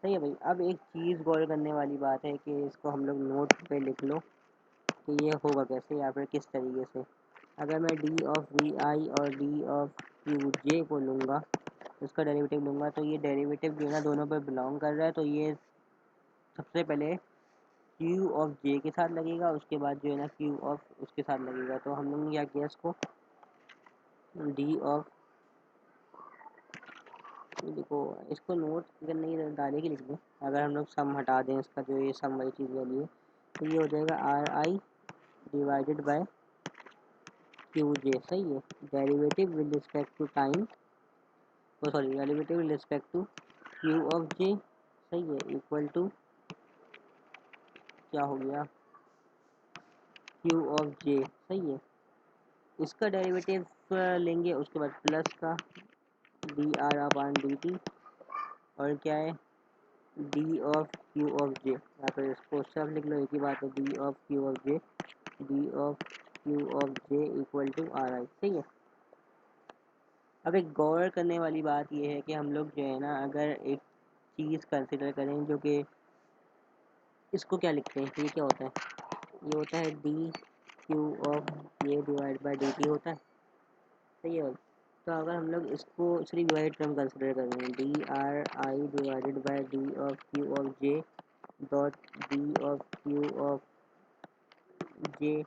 सही है भाई। अब एक चीज़ गौर करने वाली बात है कि इसको हम लोग नोट पे लिख लो कि ये होगा कैसे या फिर किस तरीके से। अगर मैं डी ऑफ वी आई और डी ऑफ क्यू जे को लूँगा, इसका डेरिवेटिव लूँगा, तो ये डेरिवेटिव जो है ना दोनों पर बिलोंग कर रहा है, तो ये सबसे पहले क्यू ऑफ जे के साथ लगेगा, उसके बाद जो है ना क्यू ऑफ उसके साथ लगेगा। तो हम लोग ने क्या किया, इसको डी ऑफ, देखो इसको नोट अगर नहीं डाले की लिख दें, अगर हम लोग सम हटा दें इसका, जो ये सम वाली चीज़ वाली है, तो ये हो जाएगा r i divided by q j. सही है, derivative with respect to time, oh sorry derivative with respect to q of j. सही है, इक्वल टू क्या हो गया, क्यू ऑफ जे। सही है, इसका डेरिवेटिव लेंगे, उसके बाद प्लस का d R upon D t, और क्या है डी ऑफ क्यू ऑफ जे, या फिर इसको सब लिख लो, एक ही बात है, d of q of j, d of q of j equal to r i. सही है। अब एक गौर करने वाली बात यह है कि हम लोग जो है ना, अगर एक चीज़ कंसिडर करें जो कि इसको क्या लिखते हैं, ये क्या होता है, ये होता है डी क्यू ऑफ ये डिवाइड बाई डी टी होता है। सही है भाई। तो अगर हम लोग इसको सिर्फ डिवाइड टर्म कंसिडर करें, d r i divided by d of q of j dot d of q of j,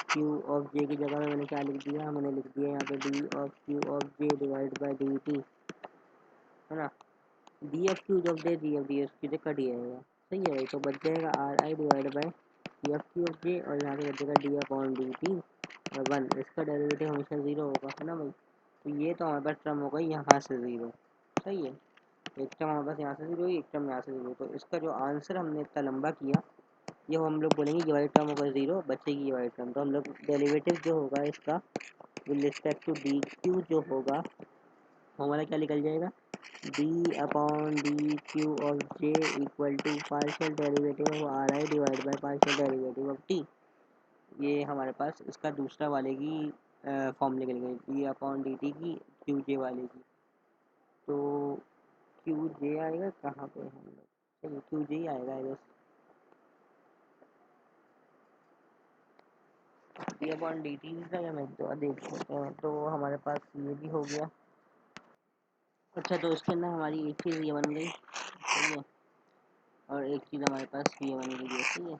q of j की जगह में मैंने क्या लिख दिया, मैंने लिख दिया यहाँ पे d of q of j divide by d t, है ना। D f q of j, d f d f की कट जाएगा। सही है भाई, तो बच जाएगा r i divide by d f q of j, और यहाँ पे बच जाएगा डी अपॉन डी टी और वन, इसका डेरिवेटिव हमेशा ज़ीरो होगा, है ना भाई। तो ये तो हमारे पास टर्म हो गई यहाँ से ज़ीरो। सही है, एक टर्म हमारे पास यहाँ से ज़ीरो, एक टर्म यहाँ से ज़ीरो। तो इसका जो आंसर हमने इतना लंबा किया, ये हम लोग बोलेंगे ये वाली टर्म होगा ज़ीरो, बचेगी ये वाली टर्म। तो हम लोग डेरिवेटिव जो होगा इसका with respect to d q जो होगा, हमारा क्या निकल जाएगा, d upon d q of j equal to partial derivative of r i divide by partial derivative of t. ये हमारे पास इसका दूसरा वाले की फॉर्म निकल गई, डी अपॉन डी टी की क्यू जे वाले की। तो क्यू जे आएगा कहाँ पे, हम लोग चलिए क्यू जे ही आएगा I guess, d upon d t का या मैं तो देख लेते हैं। तो हमारे पास ये भी हो गया। अच्छा, तो इसके अंदर हमारी एक चीज़ ये बन गई, सही है, और एक चीज़ हमारे पास ये बन गई है। सही है,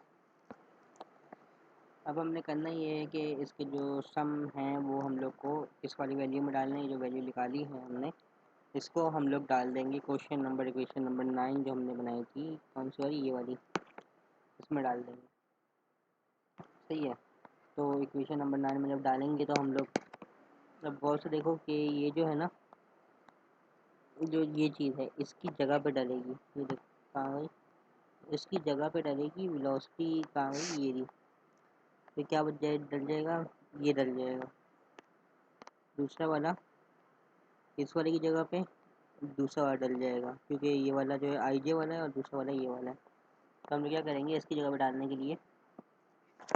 अब हमने करना ये है कि इसके जो सम हैं वो हम लोग को इस वाली वैल्यू में डालना है, जो वैल्यू निकाली है हमने, इसको हम लोग डाल देंगे क्वेश्चन नंबर इक्वेशन नंबर 9 जो हमने बनाई थी, कौन सी वाली, ये वाली, इसमें डाल देंगे। सही है, तो इक्वेशन नंबर 9 में जब डालेंगे तो हम लोग, अब गौर से देखो कि ये जो है ना, जो ये चीज़ है इसकी जगह पे डलेगी, ये देखो कहाँ गई, इसकी जगह पे डलेगी वेलोसिटी, कहाँ गई ये रही, तो क्या बच जाए, डल जाएगा, ये डल जाएगा। दूसरा वाला इस वाले की जगह पे दूसरा वाला डल जाएगा, क्योंकि ये वाला जो है आई जे वाला है और दूसरा वाला ये वाला है। तो हम लोग क्या करेंगे, इसकी जगह पे डालने के लिए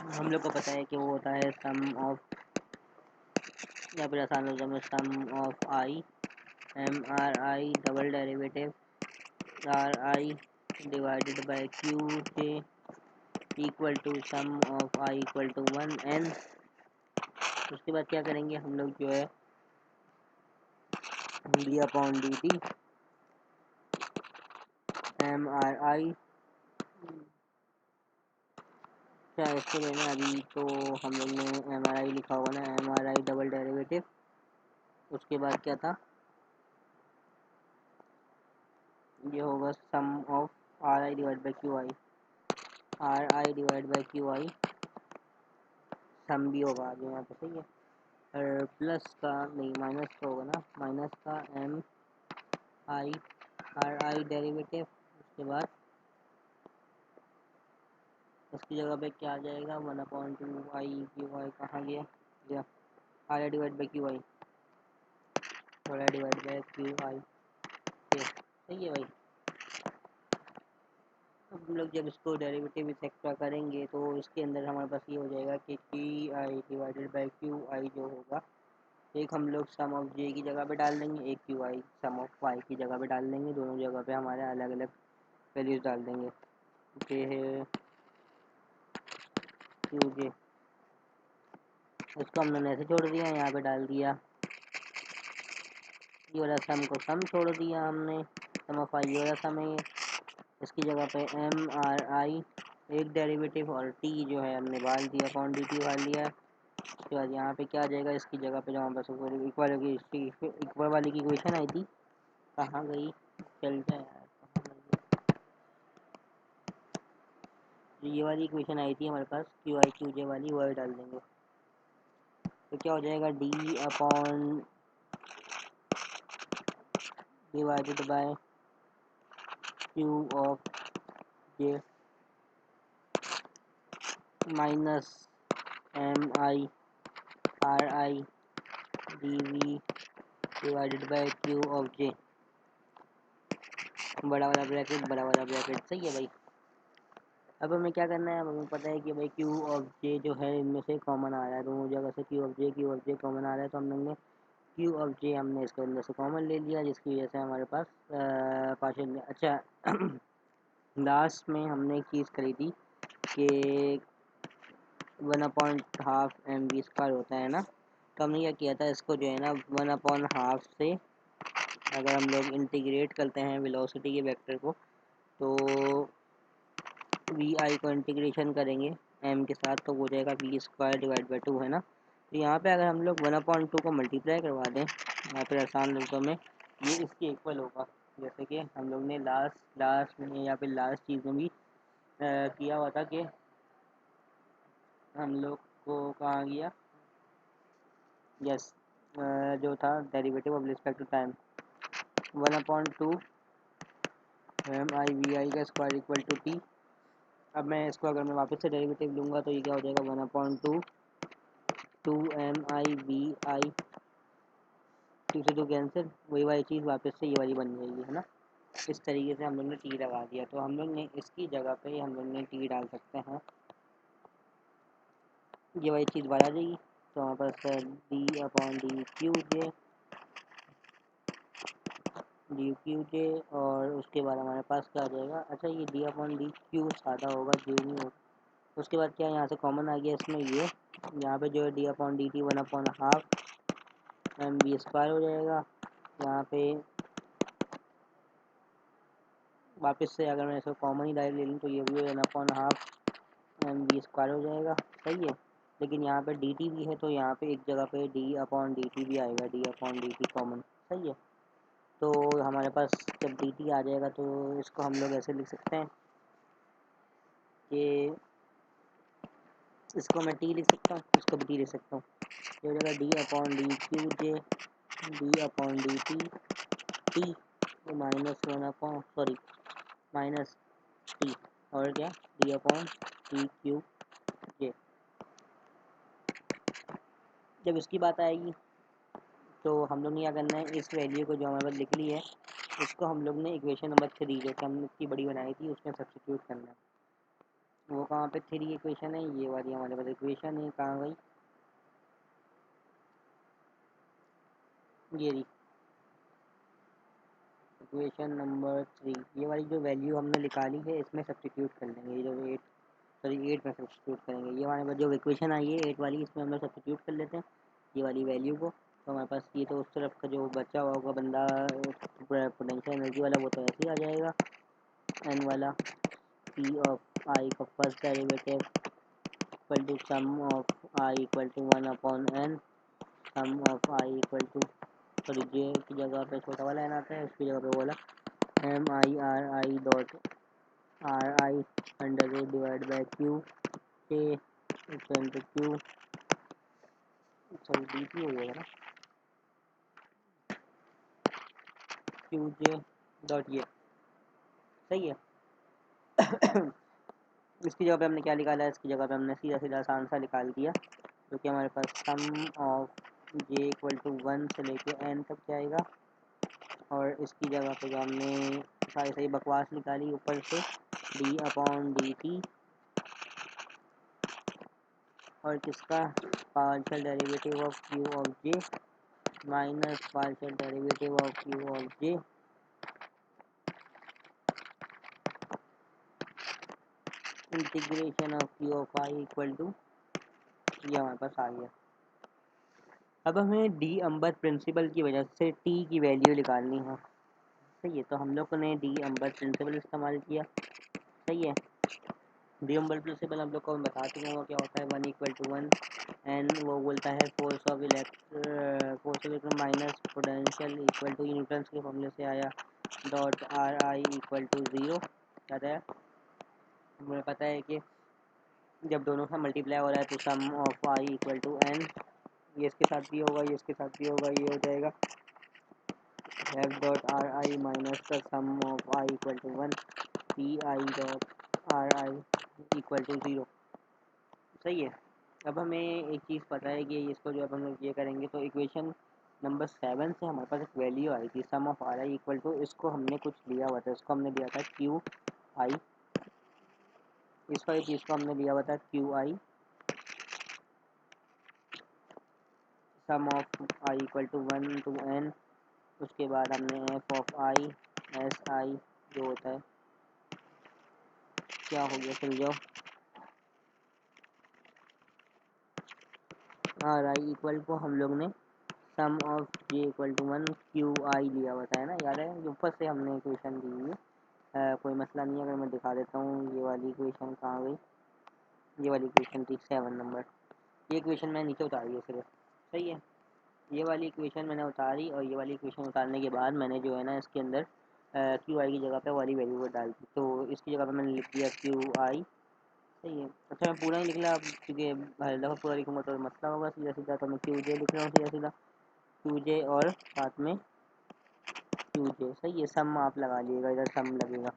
हम लोग को पता है कि वो होता है सम ऑफ, या फिर आसान हो जाए sum of i m r i double derivative r i divided by q j equal to sum of i equal to 1 n. उसके बाद क्या करेंगे हम लोग, जो है d upon d t m r i. क्या इसको लेना अभी तो हम लोग ने एम आर आई लिखा होगा ना, m r i double derivative, उसके बाद क्या था, ये होगा sum of r i divide by q i, r i divide by q i sum भी होगा आगे यहाँ पे, सही है। और प्लस का नहीं, माइनस का होगा ना, माइनस का m i r i derivative, उसके बाद उसकी जगह पे क्या आ जाएगा, 1/2 आई क्यू आई, कहाँ गया, या are i divide by q i, r i divide by q आई, सही है भाई। अब हम लोग जब इसको डेरिवेटिव एक्स्ट्रा करेंगे तो इसके अंदर हमारे पास ये हो जाएगा कि T I divided by q आई जो होगा, एक हम लोग सम ऑफ जे की जगह पे डाल देंगे, एक q i sum of y की जगह पे डाल देंगे, दोनों जगह पे हमारे अलग अलग वैल्यूज डाल देंगे। ये है क्यू जे, इसको हमने ऐसे छोड़ दिया, यहाँ पे डाल दिया ये वाला सम को सम छोड़ दिया हमने, सम ऑफ आई ये वाला सम है, इसकी जगह पे एम आर आई एक डेरिवेटिव और टी जो है हमने डाल दिया, अपॉन डी टी डाल दिया। उसके बाद यहाँ पे क्या आ जाएगा, इसकी जगह पे जो हमारे पास इक्वल वाली की इक्वेशन आई थी, कहाँ गई, चल जाए यार, कहाँ गई जो ये वाली इक्वेशन आई थी हमारे पास क्यू आई क्यू जे वाली, वो डाल देंगे। तो क्या हो जाएगा, d upon divided by q of j minus m i r i d v divided by q of j, बड़ा वाला ब्रैकेट बड़ा वाला ब्रैकेट, सही है भाई। अब हमें क्या करना है, अब हमें पता है कि भाई क्यू ऑफ जे जो है इनमें से कॉमन आ रहा है, दोनों जगह से क्यू ऑफ जे कॉमन आ रहा है, तो हम लोग ने क्यू ऑफ जे हमने इसके अंदर से कॉमन ले लिया, जिसकी वजह से हमारे पास पार्शियल, अच्छा लास्ट में हमने एक चीज़ करी थी कि 1/2 एम वी स्क्वायर होता है ना, तो हमने क्या किया था, इसको जो है ना 1/2 से अगर हम लोग इंटीग्रेट करते हैं वेलोसिटी के वेक्टर को, तो वी आई को इंटीग्रेशन करेंगे एम के साथ, तो हो जाएगा वी स्क्वायर डिवाइड बाई 2 है ना। तो यहाँ पे अगर हम लोग 1/2 को मल्टीप्लाई करवा दें यहाँ पे आसान शब्दों में, ये इसके इक्वल होगा, जैसे कि हम लोग ने लास्ट में या फिर लास्ट चीज़ में भी किया हुआ था कि हम लोग को कहाँ गया, यस जो था derivative of respect to time 1/2 m i v i का स्क्वायर इक्वल टू टी। अब मैं इसको अगर मैं वापस से डेरिवेटिव लूँगा तो ये क्या हो जाएगा, 1/2 2 एम आई वी आई, 2 से 2 कैंसिल, वही वाली चीज़ वापस से ये वाली बन जाएगी, है ना। इस तरीके से हम लोग ने टी लगा दिया, तो हम लोग ने इसकी जगह पे हम लोग ने टी डाल सकते हैं, ये वाली चीज़ बाहर आ जाएगी, तो हमारे पास D upon d q j, और उसके बाद हमारे पास क्या आ जाएगा, अच्छा ये डी अपॉन डी क्यू सादा होगा, जे नहीं होगा। उसके बाद क्या यहाँ से कॉमन आ गया इसमें, ये यहाँ पे जो है d upon d t 1/2 m v square हो जाएगा। यहाँ पे वापस से अगर मैं इसको कॉमन ही डायरेक्ट ले लूँ तो ये भी 1/2 एम वी स्क्वायर हो जाएगा, सही है। लेकिन यहाँ पे डी टी भी है, तो यहाँ पे एक जगह पे डी अपॉन डी टी भी आएगा, D upon d T common, सही है। तो हमारे पास जब डी टी आ जाएगा तो इसको हम लोग ऐसे लिख सकते हैं कि इसको मैं टी लिख सकता हूँ, इसको भी टी लिख सकता हूँ, ये हो जाएगा d upon d q j d upon d t t minus t, और क्या, d upon d q j. जब इसकी बात आएगी तो हम लोग ने क्या करना है, इस वैल्यू को जो हमारे पास लिख ली है उसको हम लोग ने इक्वेशन नंबर 3 जो कि हमने इतनी बड़ी बनाई थी उसमें सब्स्टिट्यूट करना है। वो कहाँ पे 3 इक्वेशन है, ये वाली हमारे पास इक्वेशन है, कहाँ गई, ये रही इक्वेशन नंबर 3, ये वाली जो वैल्यू हमने निकाली है इसमें सब्स्टिट्यूट कर लेंगे, ये जो 8 में सब्स्टिट्यूट करेंगे, ये हमारे पास जो इक्वेशन आई है 8 वाली, इसमें हम लोग सब्स्टिट्यूट कर लेते हैं ये वाली वैल्यू को, तो हमारे पास ये तो उस तरफ का जो बचा हुआ होगा बंदा पोटेंशियल एनर्जी वाला, वो तो ऐसे ही आ जाएगा। एन वाला पी ऑफ आई का first derivative equal to sum of i equal to 1/n, sum of i equal to, sorry j की जगह पे छोटा वाला एन आता है, उसकी जगह पे बोला m i r i dot r i under root divide by q के इंटू क्यू, सॉरी डी की हो जाएगा ना, क्यू जे डॉट ये, सही है। इसकी जगह पे हमने क्या निकाला है, इसकी जगह पे हमने सीधा सीधा आसान सा निकाल दिया, जो कि हमारे पास सम ऑफ जे इक्वल टू 1 से लेके एन तक जाएगा। और इसकी जगह पे जो हमने सारी सही बकवास निकाली ऊपर से, डी अपॉन डी टी और किसका partial derivative of q of j minus partial derivative of q of j integration of q of i equal to, ये हमारे पास आ गया। अब हमें डी अम्बर प्रिंसिपल की वजह से टी की वैल्यू निकालनी है, सही है। तो हम लोग ने डी अम्बर प्रिंसिपल इस्तेमाल किया, सही है। डी अम्बर प्रिंसिपल हम लोग को बता चुका हूँ क्या होता है, 1 = 1 एन वो बोलता है force of electron minus potential equal to Newton's के फॉर्मूले से आया dot r i equal to 0। क्या है, मुझे पता है कि जब दोनों का मल्टीप्लाई हो रहा है तो sum of i equal to n, ये इसके साथ भी होगा, ये इसके साथ भी होगा, ये हो जाएगा f dot r i minus का sum of i equal to 1 p i dot r i equal to 0, सही है। अब हमें एक चीज़ पता है कि इसको जो अब हम लोग ये करेंगे तो इक्वेशन नंबर 7 से हमारे पास एक वैल्यू आई थी sum of r i equal to, इसको हमने कुछ लिया हुआ था, इसको हमने लिया था क्यू आई, इस वाली चीज़ को हमने लिया हुआ था q i sum of i equal to 1 to n। उसके बाद हमने f of i s i जो होता है, क्या हो गया चल जाओ, आर आई इक्वल को हम लोग ने sum of j equal to 1 q i लिया हुआ था, है ना, याद है, ऊपर से हमने इक्वेशन दी हुई है। कोई मसला नहीं है, अगर मैं दिखा देता हूँ ये वाली इक्वेशन कहाँ गई, ये वाली इक्वेशन थी 7 नंबर, ये इक्वेशन मैंने नीचे उतारी है सिर्फ, सही है। ये वाली इक्वेशन मैंने उतारी और ये वाली इक्वेशन उतारने के बाद मैंने जो है ना इसके अंदर क्यू आई की जगह पे वाली वैल्यू को डाल दी, तो इसकी जगह पे मैंने लिख दिया क्यू आई, सही है। अच्छा मैं पूरा ही निकला अब, क्योंकि हर दफ़ा पूरा लिखूँगा तो मसला होगा, सीधा सीधा तो मैं क्यू जे लिख रहा हूँ, सीधा सीधा क्यू जे और साथ में क्यू जे, सही है। सम आप लगा लीजिएगा, इधर सम लगेगा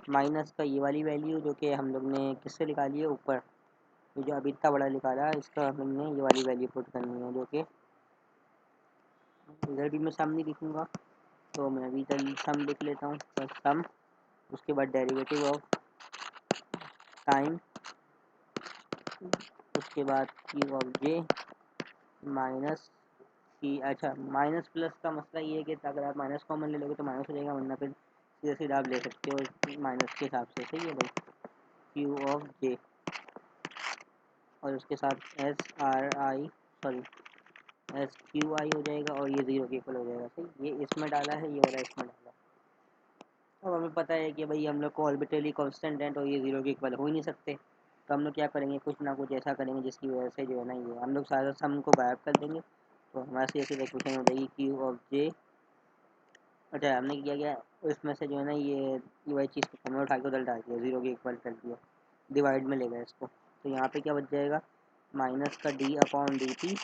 माइनस का ये वाली वैल्यू जो कि हम लोग ने किससे निकाली है ऊपर, ये जो अभी इतना बड़ा निकाला है इसका हमने ये वाली वैल्यू पुट करनी है, जो कि इधर भी मैं सम नहीं लिखूँगा, तो मैं अभी इधर सम लिख लेता हूँ, तो सम, उसके बाद डेरिवेटिव ऑफ टाइम, उसके बाद क्यू ऑफ जे माइनस की, अच्छा माइनस प्लस का मसला ये है कि अगर आप माइनस कॉमन ले लोगे तो माइनस हो जाएगा, वरना फिर सीधे सीधा आप ले सकते हो माइनस के हिसाब से, सही है भाई। क्यू ऑफ जे और उसके साथ S R I, sorry S Q I हो जाएगा और ये 0 के इक्वल हो जाएगा, सही। ये इसमें डाला है, ये वाला इसमें डाला। अब हमें पता है कि भाई हम लोग को ऑर्बिटली कांस्टेंट है तो ये 0 के इक्वल हो ही नहीं सकते, तो हम लोग क्या करेंगे, कुछ ना कुछ ऐसा करेंगे जिसकी वजह से जो है ना ये हम लोग सारा सम को गायब कर देंगे, तो हमारे से ऐसी इक्वेशन हो जाएगी क्यू ऑफ जे। अच्छा हमने क्या किया, इसमें से जो है ना ये वाली चीज़ को हमने उठा के उधर डाल दिया, 0 के इक्वल कर दिया, डिवाइड में ले गए इसको, तो यहाँ पे क्या बच जाएगा, माइनस का d upon d t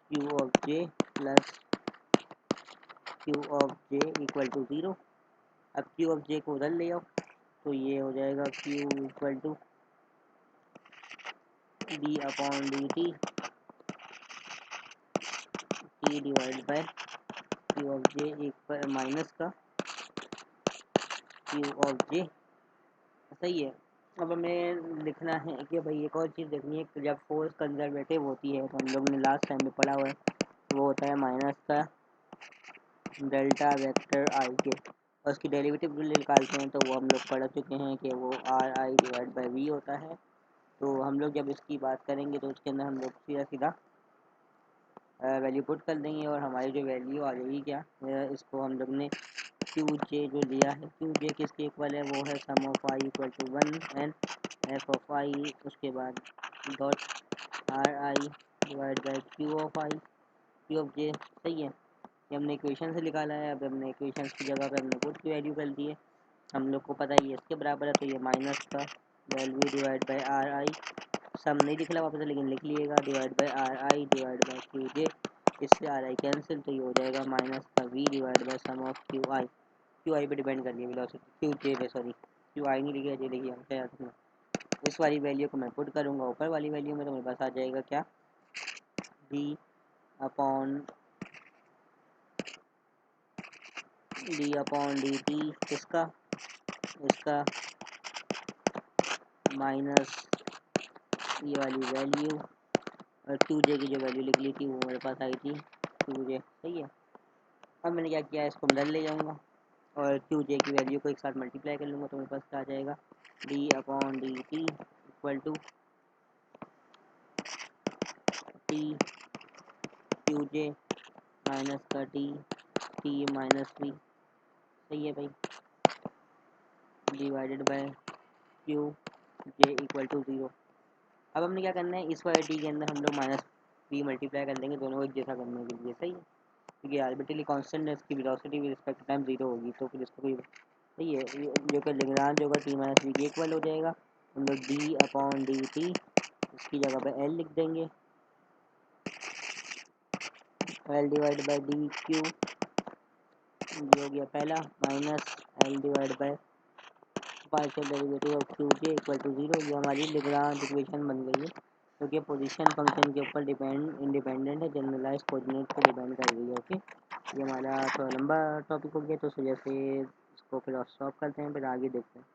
q of j plus q of j equal to 0। अब क्यू ऑफ जे को उधर ले आओ, तो ये हो जाएगा q equal to d upon d t t divide by q of j equal minus का क्यू ऑफ जे, सही है। अब हमें लिखना है कि भाई एक और चीज़ देखनी है कि जब फोर्स कंजर्वेटिव होती है तो हम लोग ने लास्ट टाइम में पढ़ा हुआ है, वो होता है माइनस का डेल्टा वेक्टर आई के, और उसकी डेरिवेटिव भी निकालते हैं तो वो हम लोग पढ़ चुके हैं कि वो r i divide by v होता है, तो हम लोग जब इसकी बात करेंगे तो उसके अंदर हम लोग सीधा सीधा वैल्यू पुट कर देंगे और हमारी जो वैल्यू आ जाएगी क्या, इसको हम लोग ने क्यू जे जो लिया है, क्यू जे किसके इक्वल है, वो है sum of i equal to 1 and f of i, उसके बाद dot r i divide by q of i, q of j. सही है, ये हमने इक्वेशन से निकाला है। अब हमने इक्वेशन की जगह पे हमने पुट की वैल्यू कर दी है। हम लोग को पता है ये इसके बराबर है, तो ये माइनस का value divide by r i, sum नहीं लिख रहा वापस से लेकिन लिख लीजिएगा, divide by r i divide by q j, इससे आर आई कैंसिल, तो ये हो जाएगा माइनस का v divide by sum of q i. Q i पे डिपेंड कर लिया वेलोसिटी, क्यू जे पे सॉरी, क्यू आई नहीं लिखा, जे लिखिए क्या याद रखना। इस वाली वैल्यू को मैं पुट करूँगा ऊपर वाली वैल्यू में, तो मेरे पास आ जाएगा क्या, डी अपॉन डी टी, इसका इसका माइनस ये वाली वैल्यू, और क्यू जे की जो वैल्यू लिख ली थी वो मेरे पास आई थी क्यू जे। सही है, अब मैंने क्या किया, इसको मैं ले जाऊँगा और क्यू जे की वैल्यू को एक साथ मल्टीप्लाई कर लूँगा, तो मेरे पास क्या आ जाएगा, d upon d t equal to t q j minus का टी माइनस वी। सही है भाई, divided by q j equal to 0। अब हमने क्या करना है, इस वाले टी के अंदर हम लोग माइनस वी मल्टीप्लाई कर देंगे दोनों को एक जैसा करने के लिए। सही है, क्योंकि आर्बिट्रली कांस्टेंट है, इसकी वेलोसिटी विद रिस्पेक्ट टाइम 0 होगी, तो फिर इसको कोई सही है, जो कि लेग्रांज होगा टी माइनस वी के इक्वल हो जाएगा। हम लोग डी अपॉन डी टी इसकी जगह पे एल लिख देंगे, l divide by d q, ये हो गया पहला, minus l divide by partial derivative of q j equal to 0। ये हमारी लेग्रांज इक्वेशन बन गई है, क्योंकि पोजीशन फंक्शन के ऊपर इंडिपेंडेंट है, जनरलाइज कोऑर्डिनेट पे डिपेंड कर रही है। ओके, ये हमारा थोड़ा लंबा टॉपिक हो गया, तो इस वजह से इसको फिर स्टॉप करते हैं, फिर आगे देखते हैं।